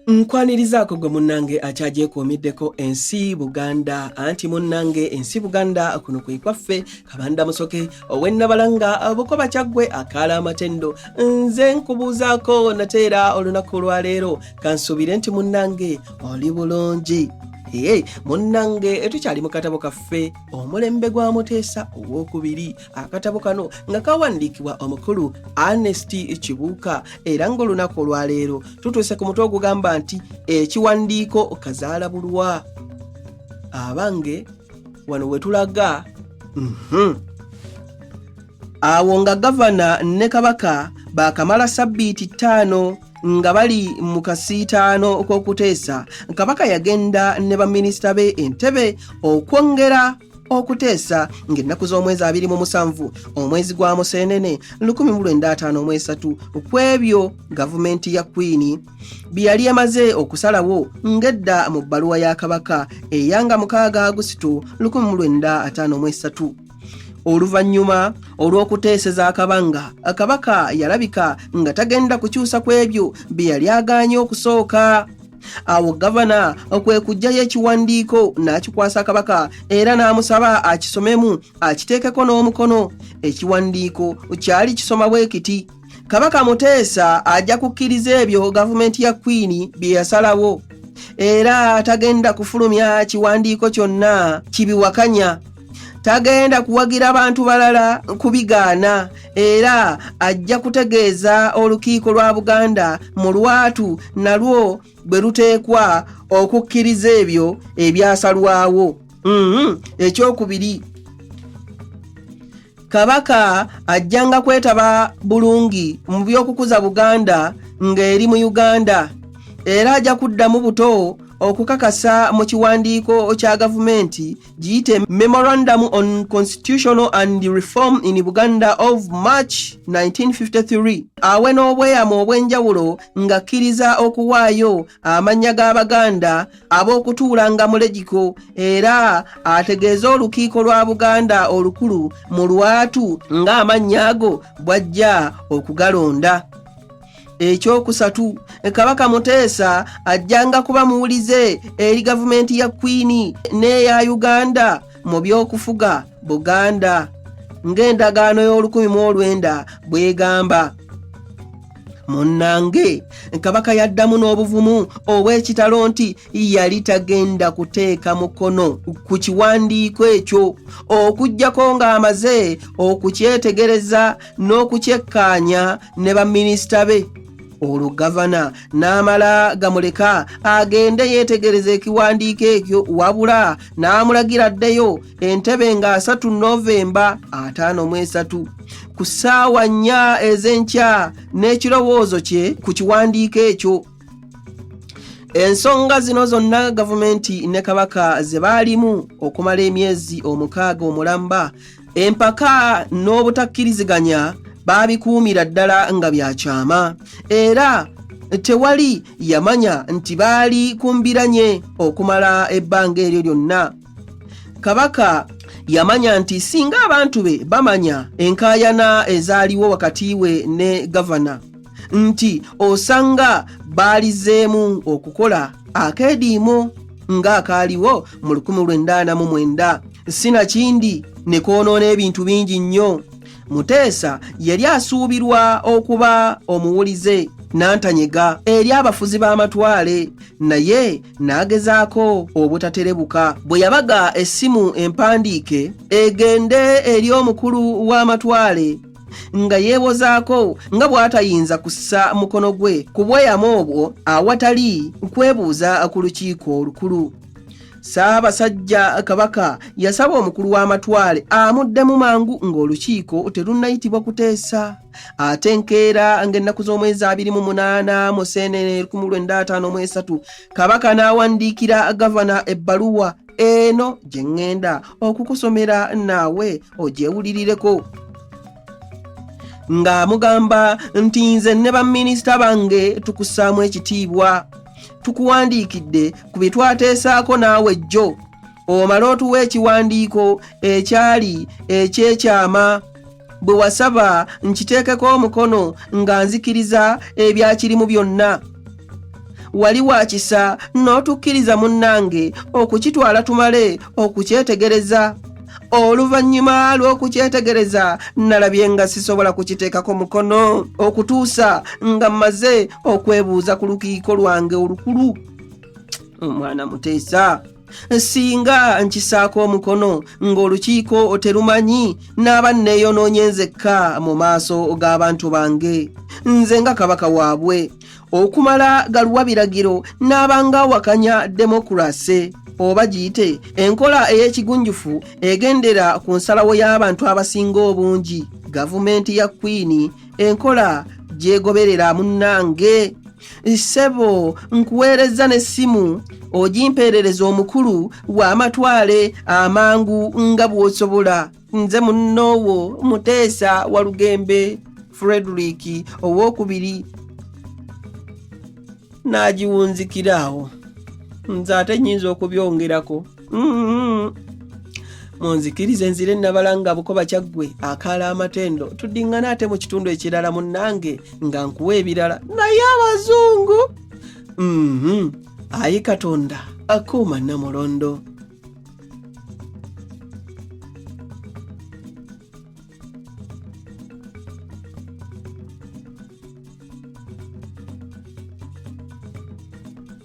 Nkwanirizaako gwe munnange akyagyekuumiddeko ensi Buganda anti munnange ensi Buganda kuno kwe kwaffe Kabanda Musoke ow'Ennabalanga Bukoba Kyaggwe akaala amatendo nze nkubuuzaako nateera olunaku lwaleero kansuubire nti munnange oli bulungi. Munnange tukyali mu katabo kaffe Omulembe gwa Muteesa ow'okubiri. Akatabo kano nga kawandiikibwa omukulu Ernest Kibuuka era ng'olunaku olwaleero tutuuse ku mutwe ogugamba nti ekiwandiiko kazaala bulwa. Abange wano we tulaga awo nga gavana ne kabaka baakamala sabbiiti 5 nga bali mu kasiitaano k'okuteesa. Kabaka yagenda ne baminisita be Entebbe okwongera okuteesa ng'ennaku z'omwezi 27 omwezi gwa Museenene 1953 ku ebyo gavumenti ya Queen bye yali emaze okusalawo ng'edda mu bbaluwa ya kabaka eyanga 6 Agusito 1953. Oluvannyuma olw'okuteeseza akabanga kabaka yalabika nga tagenda kukyusa ku ebyo bye yali agaanye okusooka. Awo gavana kwe kujjayo ekiwandiiko n'akikwasa kabaka era n'amusaba akisomemu akiteekeko n'omukono. Ekiwandiiko kyali kisoma bwe kiti: Kabaka Muteesa ajja kukkiriza ebyo gavumenti ya Queen bye yasalawo era tagenda kufulumya kiwandiiko kyonna kibiwakanya. Tagenda kuwagira abantu balala kubigaana era ajja kutegeeza olukiiko lwa Buganda mu lwatu nalwo bwe luteekwa okukkiriza ebyo ebyasalwawo. Ekyokubiri, Kabaka ajjanga kwetaba bulungi mu by'okukuza Buganda ng'eri mu Uganda era ajja kuddamu buto okukakasa mu kiwandiiko kya gavumenti giyite Memorandum on Constitutional and Reform in Buganda of March 1953. Awe n'obweyamo obw'enjawulo ng'akkiriza okuwaayo amannya g'Abaganda ab'okutuulanga mu legiko era ategeeza olukiiko lwa Buganda olukulu mu lwatu ng'amannya ago bw'ajja okugalonda. Ekyokusatu, Kabaka Muteesa ajjanga kuba muwulize eri gavumenti ya Queen n'eya Uganda mu by'okufuga Buganda ng'endagaano y'Olukumi bw'egamba. Munnange Kabaka yaddamu n'obuvumu obw'ekitalo nti yali tagenda kuteeka mukono ku kiwandiiko ekyo okuggyako ng'amaze okukyetegereza n'okukyekkaanya ne baminisita be. Olwo gavana n'amala gamuleka agende yeetegereza ekiwandiiko ekyo wabula n'amulagira addeyo Entebbe nga 3 Novemba 53 ku ssaawa 4 ez'enkya n'ekirowoozo kye ku kiwandiiko ekyo. Ensonga zino zonna gavumenti ne kabaka ze baalimu okumala emyezi 6 omulamba, empaka n'obutakkiriziganya baabikuumira ddala nga byakyama era tewali yamanya nti baali kumbiranye okumala ebbanga eryo lyonna. Kabaka yamanya nti singa abantu be bamanya enkaayana ezaaliwo wakati we ne gavana nti osanga baalizeemu okukola akeediimo ng'akaaliwo mu 1989. Sinakindi ne koonoona ebintu bingi nnyo. Muteesa yali asuubirwa okuba omuwulize n'antanyega eri abafuzi b'amatwale naye n'agezaako obutaterebuka. Bwe yabaga essimu empandiike egende eri omukulu w'amatwale nga yeewozaako nga bw'atayinza kussa mukono gwe ku bweyamo obwo awatali kwebuuza ku lukiiko olukulu. Ssaabasajja Kabaka yasaba omukulu w'amatwale amuddemu mangu ng'olukiiko terunnayitibwa kuteesa. Ate enkeera ng'ennaku z'omwezi 28 Museenene 1953 Kabaka n'awandiikira gavana ebbaluwa eno gye ŋŋenda okukusomera naawe ogyewulirireko ng'amugamba nti nze ne baminisita bange tukussaamu ekitiibwa. Tukuwandiikidde ku bye twateesaako naawe jjo omala otuwa ekiwandiiko ekyali ekyekyama bwe wasaba nkiteekeko omukono nga nzikiriza ebyakirimu byonna. wali wakisa n'otukkiriza munnange okukitwala tumale okukyetegereza. Oluvannyuma lw'okukyetegereza nalabye nga sisobola kukiteekako mukono okutuusa nga mmaze okwebuuza ku lukiiko lwange olukulu. Omwana Muteesa, singa nkisaako omukono ng'olukiiko terumanyi naaba neeyonoonye nzekka mu maaso g'abantu bange nze nga kabaka waabwe. Okumala galuwa biragiro naabanga awakanya demokulase oba giyite enkola ey'ekigunjufu egendera ku nsalawo y'abantu abasinga obungi. Gavumenti ya Queen enkola gyegoberera munnange. Ssebo nkuweereza n'essimu ogimpeerereza omukulu w'amatwale amangu nga bw'osobola. Nze munnoowo Muteesa Walugembe Frederick owookubiri. N'agiwunzikiraawo. Nze ate nnyinza okubyongerako. Munzikirize nzire Nabalanga Bukoba Kyaggwe akaala amatendo tuddiŋŋana ate mu kitundu ekirala munnange nga nkuwa ebirala naye abazungu. Ayi Katonda akuuma Namulondo.